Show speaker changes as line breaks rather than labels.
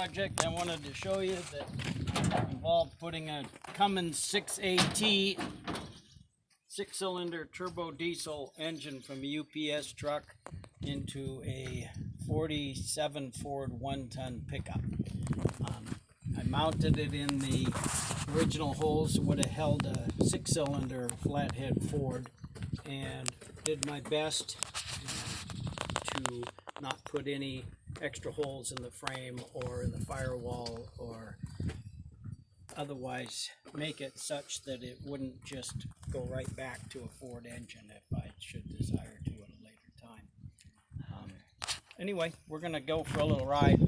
project I wanted to show you that involved putting a Cummins 6AT 6-cylinder turbo diesel engine from a UPS truck into a 47 Ford 1-ton pickup. I mounted it in the original holes that would have held a 6-cylinder flathead Ford, and did my best to not put any extra holes in the frame or in the firewall or otherwise make it such that it wouldn't just go right back to a Ford engine if I should desire to at a later time. Anyway, we're going to go for a little ride.